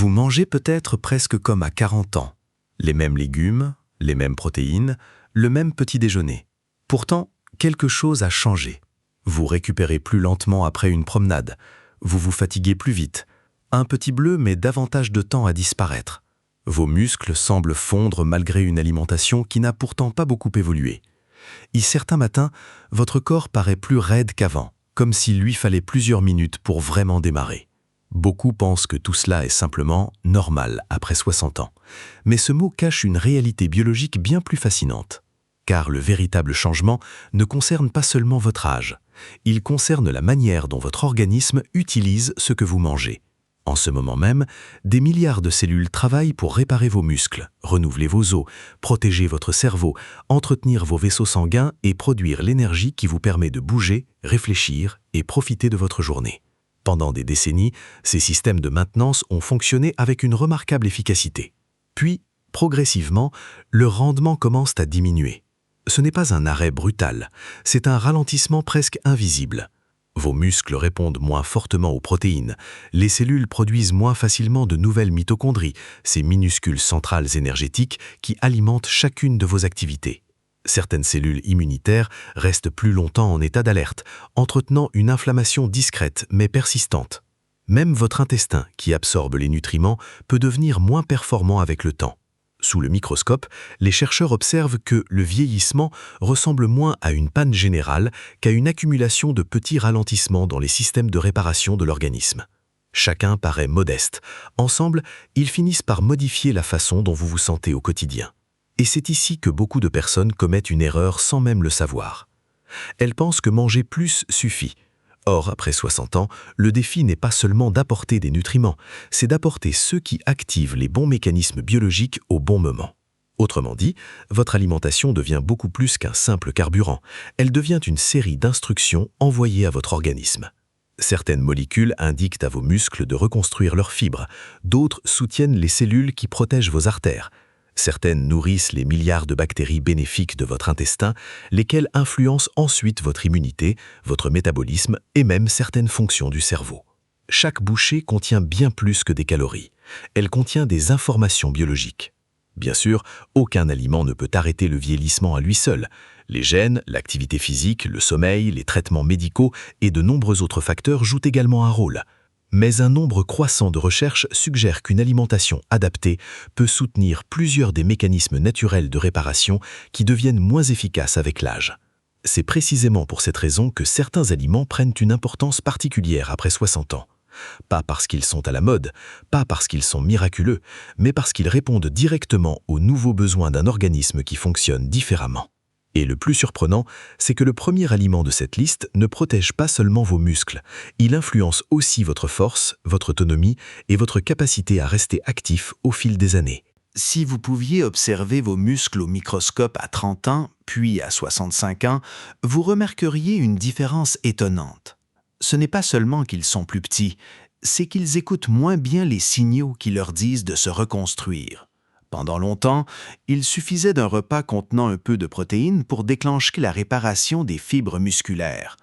Vous mangez peut-être presque comme à 40 ans. Les mêmes légumes, les mêmes protéines, le même petit déjeuner. Pourtant, quelque chose a changé. Vous récupérez plus lentement après une promenade. Vous vous fatiguez plus vite. Un petit bleu met davantage de temps à disparaître. Vos muscles semblent fondre malgré une alimentation qui n'a pourtant pas beaucoup évolué. Et certains matins, votre corps paraît plus raide qu'avant, comme s'il lui fallait plusieurs minutes pour vraiment démarrer. Beaucoup pensent que tout cela est simplement normal après 60 ans. Mais ce mot cache une réalité biologique bien plus fascinante. Car le véritable changement ne concerne pas seulement votre âge. Il concerne la manière dont votre organisme utilise ce que vous mangez. En ce moment même, des milliards de cellules travaillent pour réparer vos muscles, renouveler vos os, protéger votre cerveau, entretenir vos vaisseaux sanguins et produire l'énergie qui vous permet de bouger, réfléchir et profiter de votre journée. Pendant des décennies, ces systèmes de maintenance ont fonctionné avec une remarquable efficacité. Puis, progressivement, le rendement commence à diminuer. Ce n'est pas un arrêt brutal, c'est un ralentissement presque invisible. Vos muscles répondent moins fortement aux protéines, les cellules produisent moins facilement de nouvelles mitochondries, ces minuscules centrales énergétiques qui alimentent chacune de vos activités. Certaines cellules immunitaires restent plus longtemps en état d'alerte, entretenant une inflammation discrète mais persistante. Même votre intestin, qui absorbe les nutriments, peut devenir moins performant avec le temps. Sous le microscope, les chercheurs observent que le vieillissement ressemble moins à une panne générale qu'à une accumulation de petits ralentissements dans les systèmes de réparation de l'organisme. Chacun paraît modeste. Ensemble, ils finissent par modifier la façon dont vous vous sentez au quotidien. Et c'est ici que beaucoup de personnes commettent une erreur sans même le savoir. Elles pensent que manger plus suffit. Or, après 60 ans, le défi n'est pas seulement d'apporter des nutriments, c'est d'apporter ceux qui activent les bons mécanismes biologiques au bon moment. Autrement dit, votre alimentation devient beaucoup plus qu'un simple carburant. Elle devient une série d'instructions envoyées à votre organisme. Certaines molécules indiquent à vos muscles de reconstruire leurs fibres, d'autres soutiennent les cellules qui protègent vos artères. Certaines nourrissent les milliards de bactéries bénéfiques de votre intestin, lesquelles influencent ensuite votre immunité, votre métabolisme et même certaines fonctions du cerveau. Chaque bouchée contient bien plus que des calories. Elle contient des informations biologiques. Bien sûr, aucun aliment ne peut arrêter le vieillissement à lui seul. Les gènes, l'activité physique, le sommeil, les traitements médicaux et de nombreux autres facteurs jouent également un rôle. Mais un nombre croissant de recherches suggère qu'une alimentation adaptée peut soutenir plusieurs des mécanismes naturels de réparation qui deviennent moins efficaces avec l'âge. C'est précisément pour cette raison que certains aliments prennent une importance particulière après 60 ans. Pas parce qu'ils sont à la mode, pas parce qu'ils sont miraculeux, mais parce qu'ils répondent directement aux nouveaux besoins d'un organisme qui fonctionne différemment. Et le plus surprenant, c'est que le premier aliment de cette liste ne protège pas seulement vos muscles, il influence aussi votre force, votre autonomie et votre capacité à rester actif au fil des années. Si vous pouviez observer vos muscles au microscope à 30 ans, puis à 65 ans, vous remarqueriez une différence étonnante. Ce n'est pas seulement qu'ils sont plus petits, c'est qu'ils écoutent moins bien les signaux qui leur disent de se reconstruire. Pendant longtemps, il suffisait d'un repas contenant un peu de protéines pour déclencher la réparation des fibres musculaires.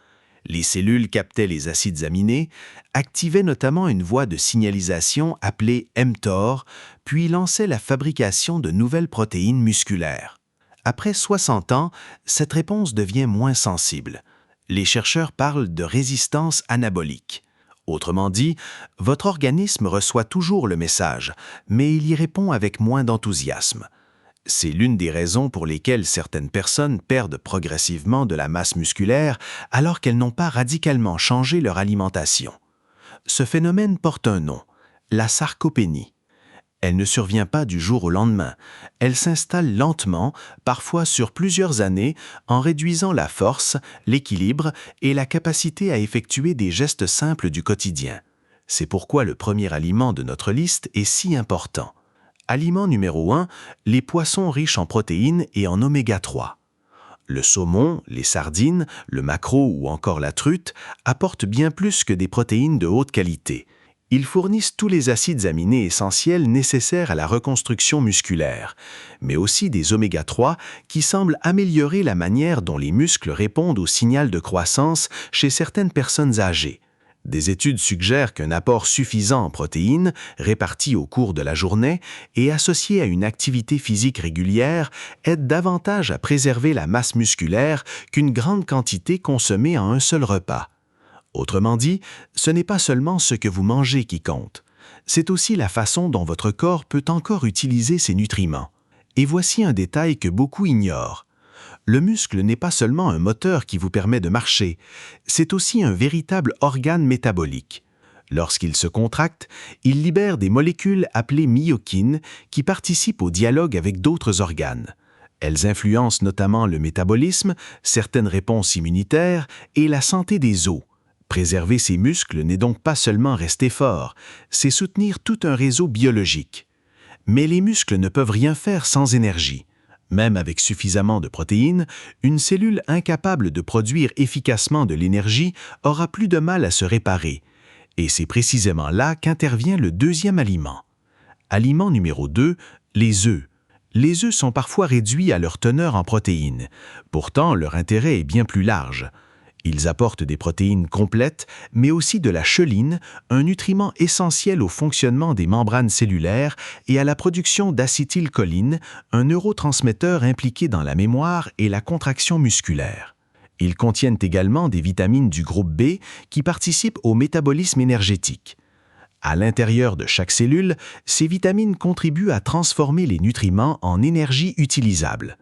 Les cellules captaient les acides aminés, activaient notamment une voie de signalisation appelée mTOR, puis lançaient la fabrication de nouvelles protéines musculaires. Après 60 ans, cette réponse devient moins sensible. Les chercheurs parlent de résistance anabolique. Autrement dit, votre organisme reçoit toujours le message, mais il y répond avec moins d'enthousiasme. C'est l'une des raisons pour lesquelles certaines personnes perdent progressivement de la masse musculaire alors qu'elles n'ont pas radicalement changé leur alimentation. Ce phénomène porte un nom, la sarcopénie. Elle ne survient pas du jour au lendemain. Elle s'installe lentement, parfois sur plusieurs années, en réduisant la force, l'équilibre et la capacité à effectuer des gestes simples du quotidien. C'est pourquoi le premier aliment de notre liste est si important. Aliment numéro 1, les poissons riches en protéines et en oméga 3. Le saumon, les sardines, le maquereau ou encore la truite apportent bien plus que des protéines de haute qualité. Ils fournissent tous les acides aminés essentiels nécessaires à la reconstruction musculaire, mais aussi des oméga 3 qui semblent améliorer la manière dont les muscles répondent au signal de croissance chez certaines personnes âgées. Des études suggèrent qu'un apport suffisant en protéines, réparties au cours de la journée et associé à une activité physique régulière, aide davantage à préserver la masse musculaire qu'une grande quantité consommée en un seul repas. Autrement dit, ce n'est pas seulement ce que vous mangez qui compte, c'est aussi la façon dont votre corps peut encore utiliser ces nutriments. Et voici un détail que beaucoup ignorent. Le muscle n'est pas seulement un moteur qui vous permet de marcher, c'est aussi un véritable organe métabolique. Lorsqu'il se contracte, il libère des molécules appelées myokines qui participent au dialogue avec d'autres organes. Elles influencent notamment le métabolisme, certaines réponses immunitaires et la santé des os. Préserver ces muscles n'est donc pas seulement rester fort, c'est soutenir tout un réseau biologique. Mais les muscles ne peuvent rien faire sans énergie. Même avec suffisamment de protéines, une cellule incapable de produire efficacement de l'énergie aura plus de mal à se réparer. Et c'est précisément là qu'intervient le deuxième aliment. Aliment numéro 2, les œufs. Les œufs sont parfois réduits à leur teneur en protéines. Pourtant, leur intérêt est bien plus large. Ils apportent des protéines complètes, mais aussi de la cheline, un nutriment essentiel au fonctionnement des membranes cellulaires et à la production d'acétylcholine, un neurotransmetteur impliqué dans la mémoire et la contraction musculaire. Ils contiennent également des vitamines du groupe B qui participent au métabolisme énergétique. À l'intérieur de chaque cellule, ces vitamines contribuent à transformer les nutriments en énergie utilisable.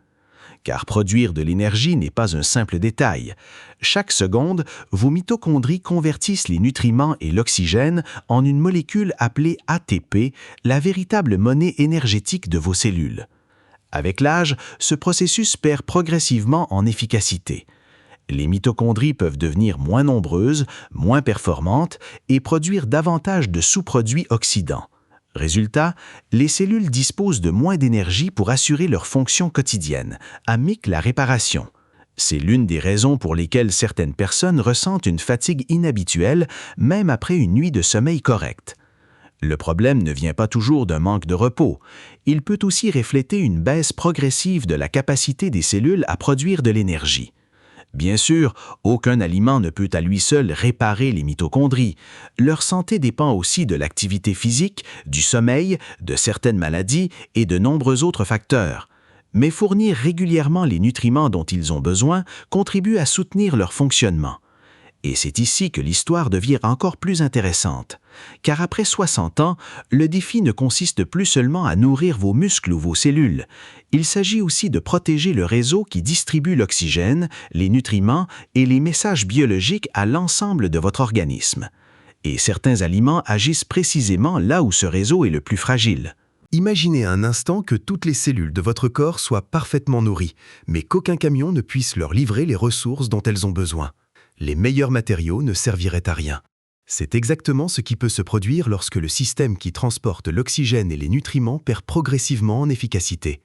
Car produire de l'énergie n'est pas un simple détail. Chaque seconde, vos mitochondries convertissent les nutriments et l'oxygène en une molécule appelée ATP, la véritable monnaie énergétique de vos cellules. Avec l'âge, ce processus perd progressivement en efficacité. Les mitochondries peuvent devenir moins nombreuses, moins performantes et produire davantage de sous-produits oxydants. Résultat, les cellules disposent de moins d'énergie pour assurer leurs fonctions quotidiennes, amique la réparation. C'est l'une des raisons pour lesquelles certaines personnes ressentent une fatigue inhabituelle, même après une nuit de sommeil correcte. Le problème ne vient pas toujours d'un manque de repos. Il peut aussi refléter une baisse progressive de la capacité des cellules à produire de l'énergie. Bien sûr, aucun aliment ne peut à lui seul réparer les mitochondries. Leur santé dépend aussi de l'activité physique, du sommeil, de certaines maladies et de nombreux autres facteurs. Mais fournir régulièrement les nutriments dont ils ont besoin contribue à soutenir leur fonctionnement. Et c'est ici que l'histoire devient encore plus intéressante. Car après 60 ans, le défi ne consiste plus seulement à nourrir vos muscles ou vos cellules. Il s'agit aussi de protéger le réseau qui distribue l'oxygène, les nutriments et les messages biologiques à l'ensemble de votre organisme. Et certains aliments agissent précisément là où ce réseau est le plus fragile. Imaginez un instant que toutes les cellules de votre corps soient parfaitement nourries, mais qu'aucun camion ne puisse leur livrer les ressources dont elles ont besoin. Les meilleurs matériaux ne serviraient à rien. C'est exactement ce qui peut se produire lorsque le système qui transporte l'oxygène et les nutriments perd progressivement en efficacité.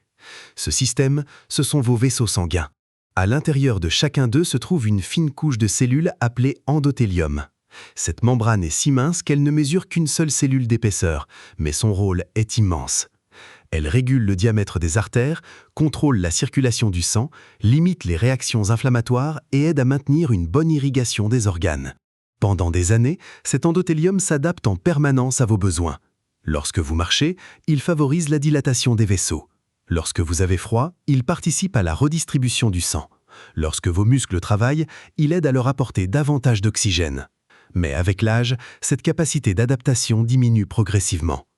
Ce système, ce sont vos vaisseaux sanguins. À l'intérieur de chacun d'eux se trouve une fine couche de cellules appelée endothélium. Cette membrane est si mince qu'elle ne mesure qu'une seule cellule d'épaisseur, mais son rôle est immense. Elle régule le diamètre des artères, contrôle la circulation du sang, limite les réactions inflammatoires et aide à maintenir une bonne irrigation des organes. Pendant des années, cet endothélium s'adapte en permanence à vos besoins. Lorsque vous marchez, il favorise la dilatation des vaisseaux. Lorsque vous avez froid, il participe à la redistribution du sang. Lorsque vos muscles travaillent, il aide à leur apporter davantage d'oxygène. Mais avec l'âge, cette capacité d'adaptation diminue progressivement.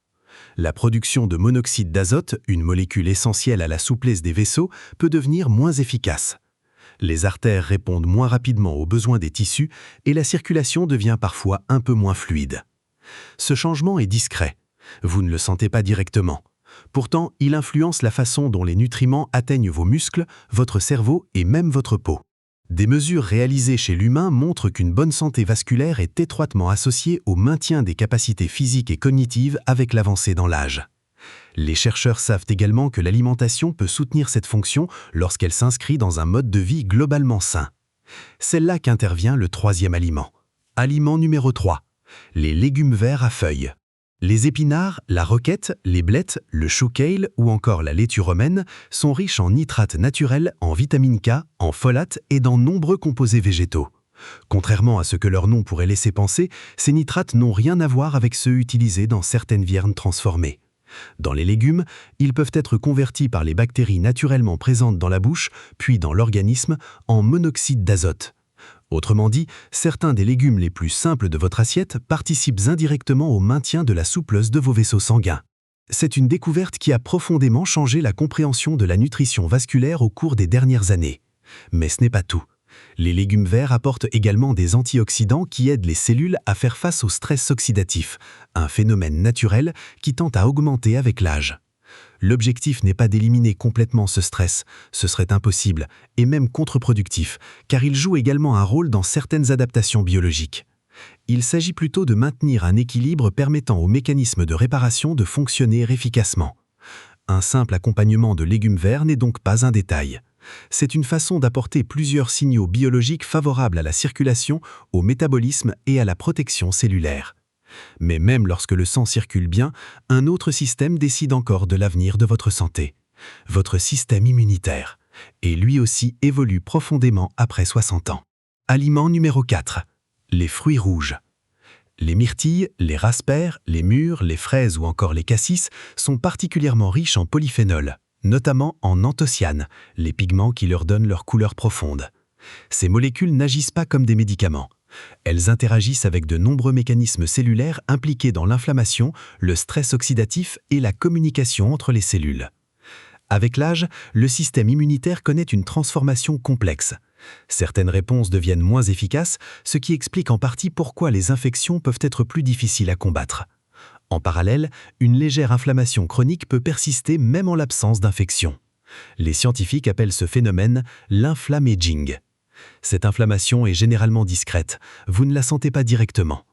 La production de monoxyde d'azote, une molécule essentielle à la souplesse des vaisseaux, peut devenir moins efficace. Les artères répondent moins rapidement aux besoins des tissus et la circulation devient parfois un peu moins fluide. Ce changement est discret. Vous ne le sentez pas directement. Pourtant, il influence la façon dont les nutriments atteignent vos muscles, votre cerveau et même votre peau. Des mesures réalisées chez l'humain montrent qu'une bonne santé vasculaire est étroitement associée au maintien des capacités physiques et cognitives avec l'avancée dans l'âge. Les chercheurs savent également que l'alimentation peut soutenir cette fonction lorsqu'elle s'inscrit dans un mode de vie globalement sain. C'est là qu'intervient le troisième aliment. Aliment numéro 3. Les légumes verts à feuilles. Les épinards, la roquette, les blettes, le chou kale ou encore la laitue romaine sont riches en nitrates naturels, en vitamine K, en folate et dans nombreux composés végétaux. Contrairement à ce que leur nom pourrait laisser penser, ces nitrates n'ont rien à voir avec ceux utilisés dans certaines viandes transformées. Dans les légumes, ils peuvent être convertis par les bactéries naturellement présentes dans la bouche, puis dans l'organisme, en monoxyde d'azote. Autrement dit, certains des légumes les plus simples de votre assiette participent indirectement au maintien de la souplesse de vos vaisseaux sanguins. C'est une découverte qui a profondément changé la compréhension de la nutrition vasculaire au cours des dernières années. Mais ce n'est pas tout. Les légumes verts apportent également des antioxydants qui aident les cellules à faire face au stress oxydatif, un phénomène naturel qui tend à augmenter avec l'âge. L'objectif n'est pas d'éliminer complètement ce stress, ce serait impossible et même contre-productif, car il joue également un rôle dans certaines adaptations biologiques. Il s'agit plutôt de maintenir un équilibre permettant aux mécanismes de réparation de fonctionner efficacement. Un simple accompagnement de légumes verts n'est donc pas un détail. C'est une façon d'apporter plusieurs signaux biologiques favorables à la circulation, au métabolisme et à la protection cellulaire. Mais même lorsque le sang circule bien, un autre système décide encore de l'avenir de votre santé. Votre système immunitaire. Et lui aussi évolue profondément après 60 ans. Aliment numéro 4. Les fruits rouges. Les myrtilles, les raspberries, les mûres, les fraises ou encore les cassis sont particulièrement riches en polyphénols, notamment en anthocyanes, les pigments qui leur donnent leur couleur profonde. Ces molécules n'agissent pas comme des médicaments. Elles interagissent avec de nombreux mécanismes cellulaires impliqués dans l'inflammation, le stress oxydatif et la communication entre les cellules. Avec l'âge, le système immunitaire connaît une transformation complexe. Certaines réponses deviennent moins efficaces, ce qui explique en partie pourquoi les infections peuvent être plus difficiles à combattre. En parallèle, une légère inflammation chronique peut persister même en l'absence d'infection. Les scientifiques appellent ce phénomène l'inflammaging. Cette inflammation est généralement discrète, vous ne la sentez pas directement,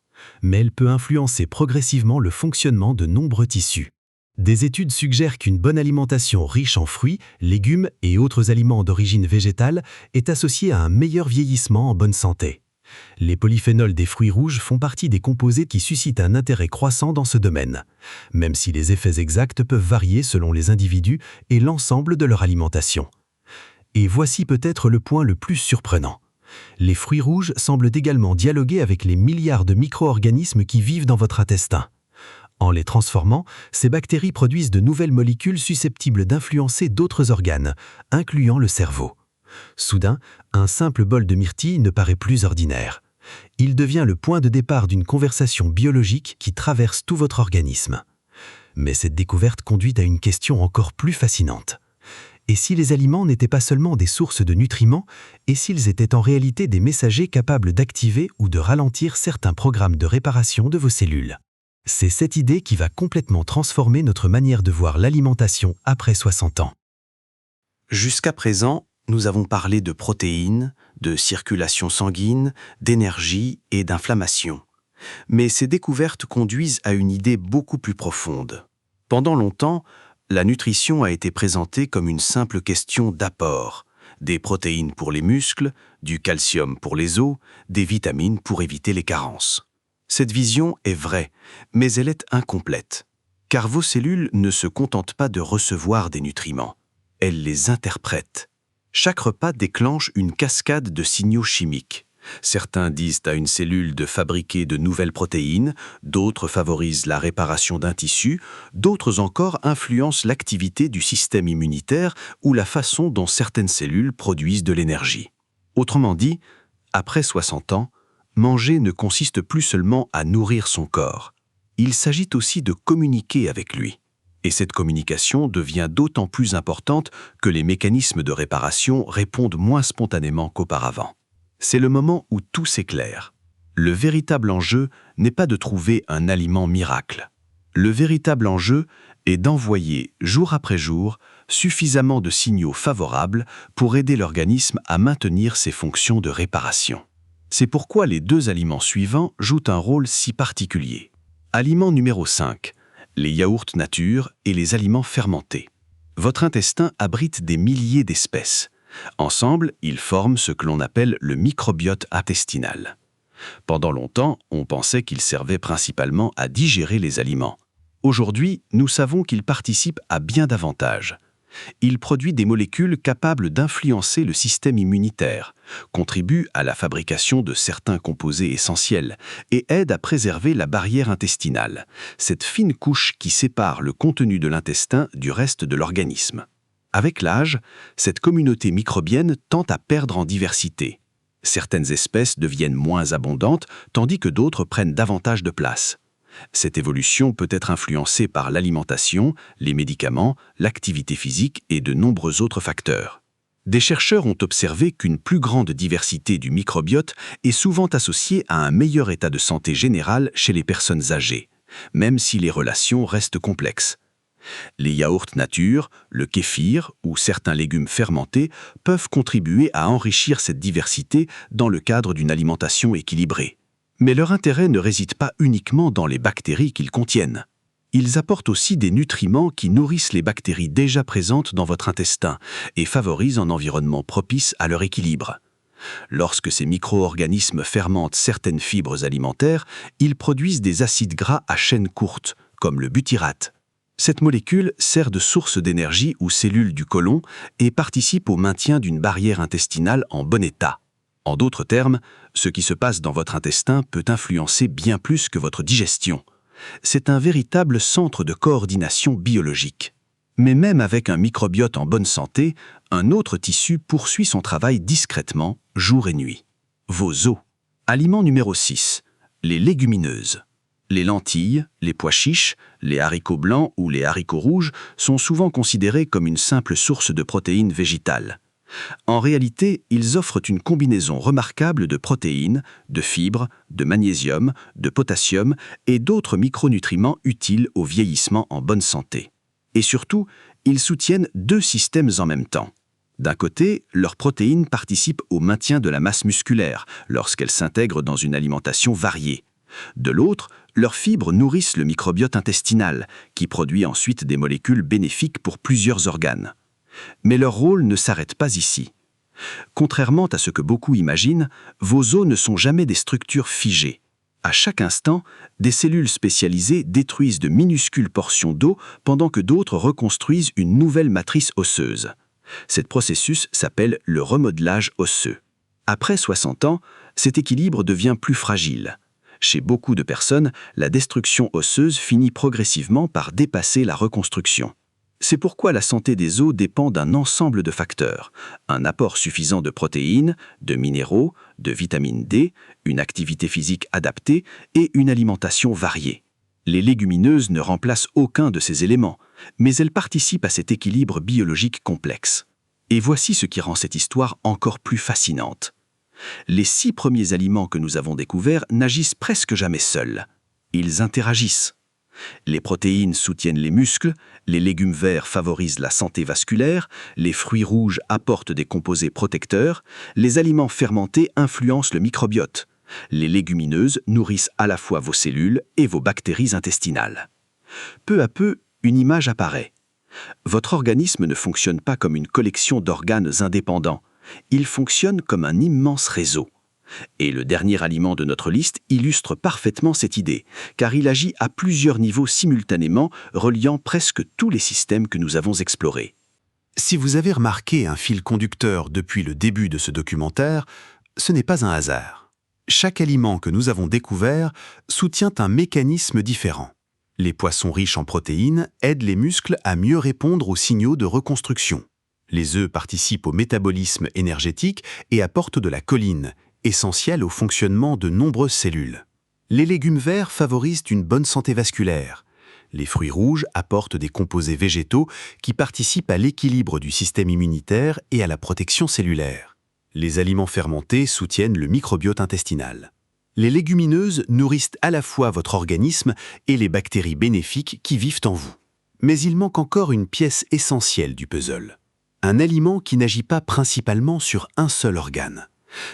mais elle peut influencer progressivement le fonctionnement de nombreux tissus. Des études suggèrent qu'une bonne alimentation riche en fruits, légumes et autres aliments d'origine végétale est associée à un meilleur vieillissement en bonne santé. Les polyphénols des fruits rouges font partie des composés qui suscitent un intérêt croissant dans ce domaine, même si les effets exacts peuvent varier selon les individus et l'ensemble de leur alimentation. Et voici peut-être le point le plus surprenant. Les fruits rouges semblent également dialoguer avec les milliards de micro-organismes qui vivent dans votre intestin. En les transformant, ces bactéries produisent de nouvelles molécules susceptibles d'influencer d'autres organes, incluant le cerveau. Soudain, un simple bol de myrtille ne paraît plus ordinaire. Il devient le point de départ d'une conversation biologique qui traverse tout votre organisme. Mais cette découverte conduit à une question encore plus fascinante. Et si les aliments n'étaient pas seulement des sources de nutriments, et s'ils étaient en réalité des messagers capables d'activer ou de ralentir certains programmes de réparation de vos cellules? C'est cette idée qui va complètement transformer notre manière de voir l'alimentation après 60 ans. Jusqu'à présent, nous avons parlé de protéines, de circulation sanguine, d'énergie et d'inflammation. Mais ces découvertes conduisent à une idée beaucoup plus profonde. Pendant longtemps, la nutrition a été présentée comme une simple question d'apport. Des protéines pour les muscles, du calcium pour les os, des vitamines pour éviter les carences. Cette vision est vraie, mais elle est incomplète. Car vos cellules ne se contentent pas de recevoir des nutriments. Elles les interprètent. Chaque repas déclenche une cascade de signaux chimiques. Certains disent à une cellule de fabriquer de nouvelles protéines, d'autres favorisent la réparation d'un tissu, d'autres encore influencent l'activité du système immunitaire ou la façon dont certaines cellules produisent de l'énergie. Autrement dit, après 60 ans, manger ne consiste plus seulement à nourrir son corps. Il s'agit aussi de communiquer avec lui. Et cette communication devient d'autant plus importante que les mécanismes de réparation répondent moins spontanément qu'auparavant. C'est le moment où tout s'éclaire. Le véritable enjeu n'est pas de trouver un aliment miracle. Le véritable enjeu est d'envoyer, jour après jour, suffisamment de signaux favorables pour aider l'organisme à maintenir ses fonctions de réparation. C'est pourquoi les deux aliments suivants jouent un rôle si particulier. Aliment numéro 5. Les yaourts nature et les aliments fermentés. Votre intestin abrite des milliers d'espèces. Ensemble, ils forment ce que l'on appelle le microbiote intestinal. Pendant longtemps, on pensait qu'ils servaient principalement à digérer les aliments. Aujourd'hui, nous savons qu'ils participent à bien davantage. Il produit des molécules capables d'influencer le système immunitaire, contribue à la fabrication de certains composés essentiels et aide à préserver la barrière intestinale, cette fine couche qui sépare le contenu de l'intestin du reste de l'organisme. Avec l'âge, cette communauté microbienne tend à perdre en diversité. Certaines espèces deviennent moins abondantes, tandis que d'autres prennent davantage de place. Cette évolution peut être influencée par l'alimentation, les médicaments, l'activité physique et de nombreux autres facteurs. Des chercheurs ont observé qu'une plus grande diversité du microbiote est souvent associée à un meilleur état de santé général chez les personnes âgées, même si les relations restent complexes. Les yaourts nature, le kéfir ou certains légumes fermentés peuvent contribuer à enrichir cette diversité dans le cadre d'une alimentation équilibrée. Mais leur intérêt ne réside pas uniquement dans les bactéries qu'ils contiennent. Ils apportent aussi des nutriments qui nourrissent les bactéries déjà présentes dans votre intestin et favorisent un environnement propice à leur équilibre. Lorsque ces micro-organismes fermentent certaines fibres alimentaires, ils produisent des acides gras à chaîne courte, comme le butyrate. Cette molécule sert de source d'énergie aux cellules du côlon et participe au maintien d'une barrière intestinale en bon état. En d'autres termes, ce qui se passe dans votre intestin peut influencer bien plus que votre digestion. C'est un véritable centre de coordination biologique. Mais même avec un microbiote en bonne santé, un autre tissu poursuit son travail discrètement, jour et nuit. Vos os. Aliment numéro 6. Les légumineuses. Les lentilles, les pois chiches, les haricots blancs ou les haricots rouges sont souvent considérés comme une simple source de protéines végétales. En réalité, ils offrent une combinaison remarquable de protéines, de fibres, de magnésium, de potassium et d'autres micronutriments utiles au vieillissement en bonne santé. Et surtout, ils soutiennent deux systèmes en même temps. D'un côté, leurs protéines participent au maintien de la masse musculaire lorsqu'elles s'intègrent dans une alimentation variée. De l'autre, leurs fibres nourrissent le microbiote intestinal, qui produit ensuite des molécules bénéfiques pour plusieurs organes. Mais leur rôle ne s'arrête pas ici. Contrairement à ce que beaucoup imaginent, vos os ne sont jamais des structures figées. À chaque instant, des cellules spécialisées détruisent de minuscules portions d'eau pendant que d'autres reconstruisent une nouvelle matrice osseuse. Ce processus s'appelle le remodelage osseux. Après 60 ans, cet équilibre devient plus fragile. Chez beaucoup de personnes, la destruction osseuse finit progressivement par dépasser la reconstruction. C'est pourquoi la santé des os dépend d'un ensemble de facteurs, un apport suffisant de protéines, de minéraux, de vitamine D, une activité physique adaptée et une alimentation variée. Les légumineuses ne remplacent aucun de ces éléments, mais elles participent à cet équilibre biologique complexe. Et voici ce qui rend cette histoire encore plus fascinante. Les 6 premiers aliments que nous avons découverts n'agissent presque jamais seuls. Ils interagissent. Les protéines soutiennent les muscles, les légumes verts favorisent la santé vasculaire, les fruits rouges apportent des composés protecteurs, les aliments fermentés influencent le microbiote. Les légumineuses nourrissent à la fois vos cellules et vos bactéries intestinales. Peu à peu, une image apparaît. Votre organisme ne fonctionne pas comme une collection d'organes indépendants. Il fonctionne comme un immense réseau. Et le dernier aliment de notre liste illustre parfaitement cette idée, car il agit à plusieurs niveaux simultanément, reliant presque tous les systèmes que nous avons explorés. Si vous avez remarqué un fil conducteur depuis le début de ce documentaire, ce n'est pas un hasard. Chaque aliment que nous avons découvert soutient un mécanisme différent. Les poissons riches en protéines aident les muscles à mieux répondre aux signaux de reconstruction. Les œufs participent au métabolisme énergétique et apportent de la choline, essentielle au fonctionnement de nombreuses cellules. Les légumes verts favorisent une bonne santé vasculaire. Les fruits rouges apportent des composés végétaux qui participent à l'équilibre du système immunitaire et à la protection cellulaire. Les aliments fermentés soutiennent le microbiote intestinal. Les légumineuses nourrissent à la fois votre organisme et les bactéries bénéfiques qui vivent en vous. Mais il manque encore une pièce essentielle du puzzle. Un aliment qui n'agit pas principalement sur un seul organe.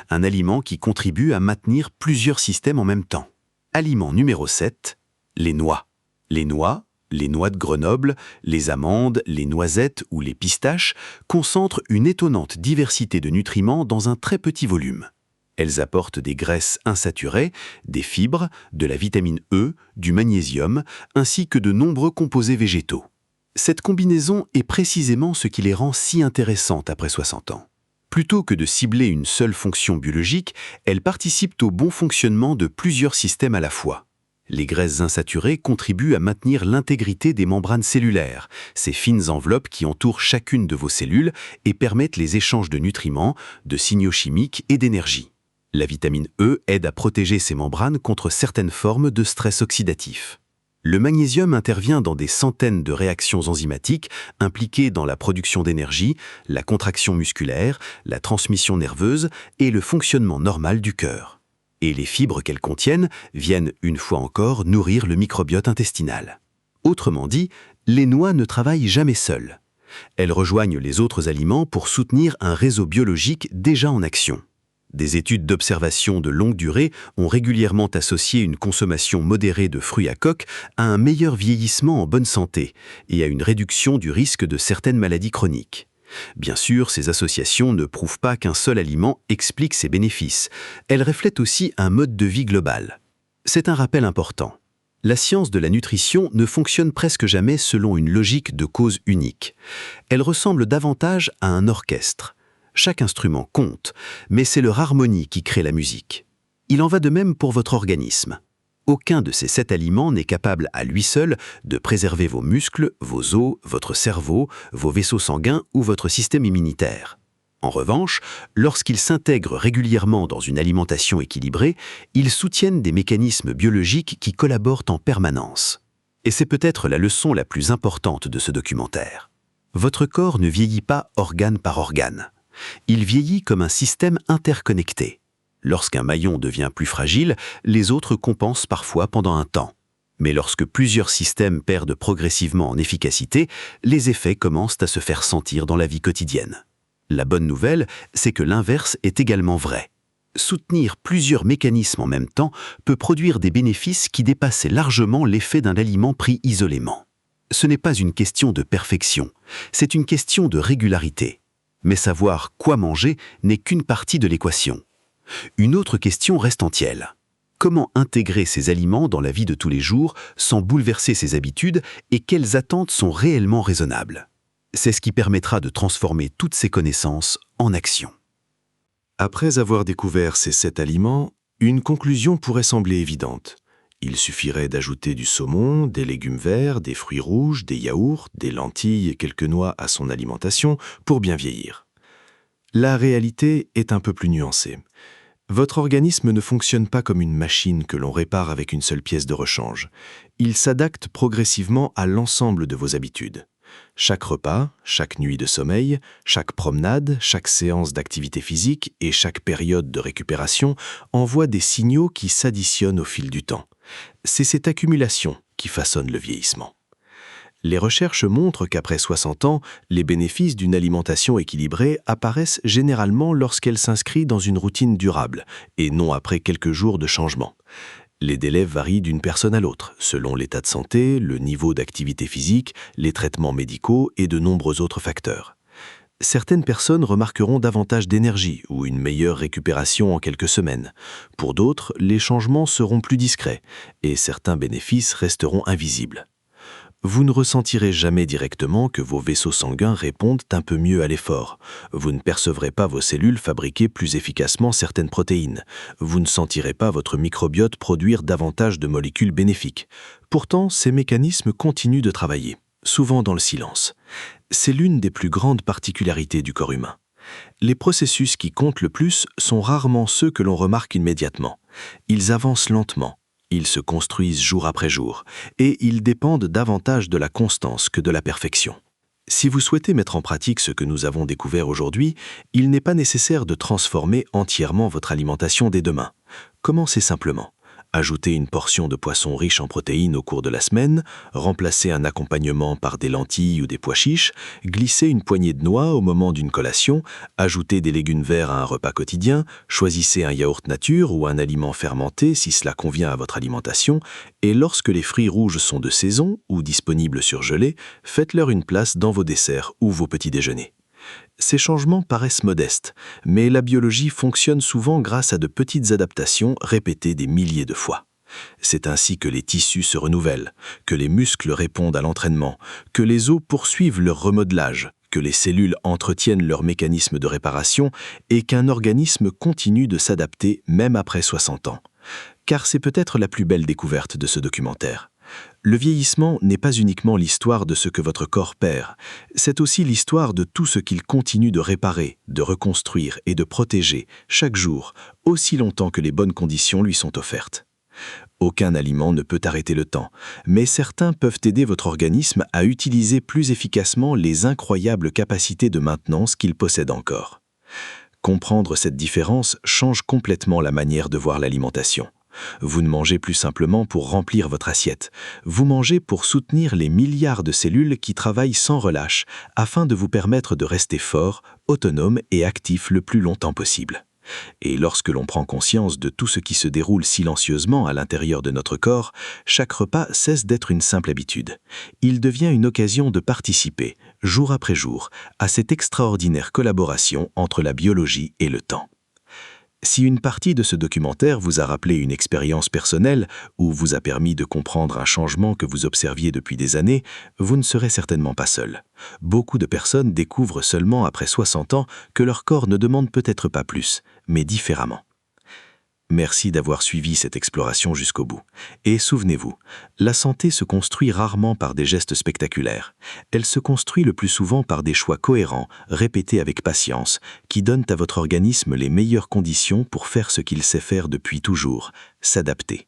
Un aliment qui contribue à maintenir plusieurs systèmes en même temps. Aliment numéro 7, les noix. Les noix de Grenoble, les amandes, les noisettes ou les pistaches concentrent une étonnante diversité de nutriments dans un très petit volume. Elles apportent des graisses insaturées, des fibres, de la vitamine E, du magnésium, ainsi que de nombreux composés végétaux. Cette combinaison est précisément ce qui les rend si intéressantes après 60 ans. Plutôt que de cibler une seule fonction biologique, elles participent au bon fonctionnement de plusieurs systèmes à la fois. Les graisses insaturées contribuent à maintenir l'intégrité des membranes cellulaires, ces fines enveloppes qui entourent chacune de vos cellules et permettent les échanges de nutriments, de signaux chimiques et d'énergie. La vitamine E aide à protéger ces membranes contre certaines formes de stress oxydatif. Le magnésium intervient dans des centaines de réactions enzymatiques impliquées dans la production d'énergie, la contraction musculaire, la transmission nerveuse et le fonctionnement normal du cœur. Et les fibres qu'elles contiennent viennent, une fois encore, nourrir le microbiote intestinal. Autrement dit, les noix ne travaillent jamais seules. Elles rejoignent les autres aliments pour soutenir un réseau biologique déjà en action. Des études d'observation de longue durée ont régulièrement associé une consommation modérée de fruits à coque à un meilleur vieillissement en bonne santé et à une réduction du risque de certaines maladies chroniques. Bien sûr, ces associations ne prouvent pas qu'un seul aliment explique ces bénéfices. Elles reflètent aussi un mode de vie global. C'est un rappel important. La science de la nutrition ne fonctionne presque jamais selon une logique de cause unique. Elle ressemble davantage à un orchestre. Chaque instrument compte, mais c'est leur harmonie qui crée la musique. Il en va de même pour votre organisme. Aucun de ces 7 aliments n'est capable à lui seul de préserver vos muscles, vos os, votre cerveau, vos vaisseaux sanguins ou votre système immunitaire. En revanche, lorsqu'ils s'intègrent régulièrement dans une alimentation équilibrée, ils soutiennent des mécanismes biologiques qui collaborent en permanence. Et c'est peut-être la leçon la plus importante de ce documentaire. Votre corps ne vieillit pas organe par organe. Il vieillit comme un système interconnecté. Lorsqu'un maillon devient plus fragile, les autres compensent parfois pendant un temps. Mais lorsque plusieurs systèmes perdent progressivement en efficacité, les effets commencent à se faire sentir dans la vie quotidienne. La bonne nouvelle, c'est que l'inverse est également vrai. Soutenir plusieurs mécanismes en même temps peut produire des bénéfices qui dépassent largement l'effet d'un aliment pris isolément. Ce n'est pas une question de perfection, c'est une question de régularité. Mais savoir quoi manger n'est qu'une partie de l'équation. Une autre question reste entière. Comment intégrer ces aliments dans la vie de tous les jours sans bouleverser ses habitudes et quelles attentes sont réellement raisonnables? C'est ce qui permettra de transformer toutes ces connaissances en action. Après avoir découvert ces 7 aliments, une conclusion pourrait sembler évidente. Il suffirait d'ajouter du saumon, des légumes verts, des fruits rouges, des yaourts, des lentilles et quelques noix à son alimentation pour bien vieillir. La réalité est un peu plus nuancée. Votre organisme ne fonctionne pas comme une machine que l'on répare avec une seule pièce de rechange. Il s'adapte progressivement à l'ensemble de vos habitudes. Chaque repas, chaque nuit de sommeil, chaque promenade, chaque séance d'activité physique et chaque période de récupération envoient des signaux qui s'additionnent au fil du temps. C'est cette accumulation qui façonne le vieillissement. Les recherches montrent qu'après 60 ans, les bénéfices d'une alimentation équilibrée apparaissent généralement lorsqu'elle s'inscrit dans une routine durable, et non après quelques jours de changement. Les délais varient d'une personne à l'autre, selon l'état de santé, le niveau d'activité physique, les traitements médicaux et de nombreux autres facteurs. Certaines personnes remarqueront davantage d'énergie ou une meilleure récupération en quelques semaines. Pour d'autres, les changements seront plus discrets et certains bénéfices resteront invisibles. Vous ne ressentirez jamais directement que vos vaisseaux sanguins répondent un peu mieux à l'effort. Vous ne percevrez pas vos cellules fabriquer plus efficacement certaines protéines. Vous ne sentirez pas votre microbiote produire davantage de molécules bénéfiques. Pourtant, ces mécanismes continuent de travailler, souvent dans le silence. C'est l'une des plus grandes particularités du corps humain. Les processus qui comptent le plus sont rarement ceux que l'on remarque immédiatement. Ils avancent lentement. Ils se construisent jour après jour, et ils dépendent davantage de la constance que de la perfection. Si vous souhaitez mettre en pratique ce que nous avons découvert aujourd'hui, il n'est pas nécessaire de transformer entièrement votre alimentation dès demain. Commencez simplement. Ajoutez une portion de poisson riche en protéines au cours de la semaine, remplacez un accompagnement par des lentilles ou des pois chiches, glissez une poignée de noix au moment d'une collation, ajoutez des légumes verts à un repas quotidien, choisissez un yaourt nature ou un aliment fermenté si cela convient à votre alimentation, et lorsque les fruits rouges sont de saison ou disponibles surgelés, faites-leur une place dans vos desserts ou vos petits déjeuners. Ces changements paraissent modestes, mais la biologie fonctionne souvent grâce à de petites adaptations répétées des milliers de fois. C'est ainsi que les tissus se renouvellent, que les muscles répondent à l'entraînement, que les os poursuivent leur remodelage, que les cellules entretiennent leur mécanisme de réparation et qu'un organisme continue de s'adapter même après 60 ans. Car c'est peut-être la plus belle découverte de ce documentaire. Le vieillissement n'est pas uniquement l'histoire de ce que votre corps perd, c'est aussi l'histoire de tout ce qu'il continue de réparer, de reconstruire et de protéger chaque jour, aussi longtemps que les bonnes conditions lui sont offertes. Aucun aliment ne peut arrêter le temps, mais certains peuvent aider votre organisme à utiliser plus efficacement les incroyables capacités de maintenance qu'il possède encore. Comprendre cette différence change complètement la manière de voir l'alimentation. Vous ne mangez plus simplement pour remplir votre assiette, vous mangez pour soutenir les milliards de cellules qui travaillent sans relâche afin de vous permettre de rester fort, autonome et actif le plus longtemps possible. Et lorsque l'on prend conscience de tout ce qui se déroule silencieusement à l'intérieur de notre corps, chaque repas cesse d'être une simple habitude. Il devient une occasion de participer, jour après jour, à cette extraordinaire collaboration entre la biologie et le temps. Si une partie de ce documentaire vous a rappelé une expérience personnelle ou vous a permis de comprendre un changement que vous observiez depuis des années, vous ne serez certainement pas seul. Beaucoup de personnes découvrent seulement après 60 ans que leur corps ne demande peut-être pas plus, mais différemment. Merci d'avoir suivi cette exploration jusqu'au bout. Et souvenez-vous, la santé se construit rarement par des gestes spectaculaires. Elle se construit le plus souvent par des choix cohérents, répétés avec patience, qui donnent à votre organisme les meilleures conditions pour faire ce qu'il sait faire depuis toujours, s'adapter.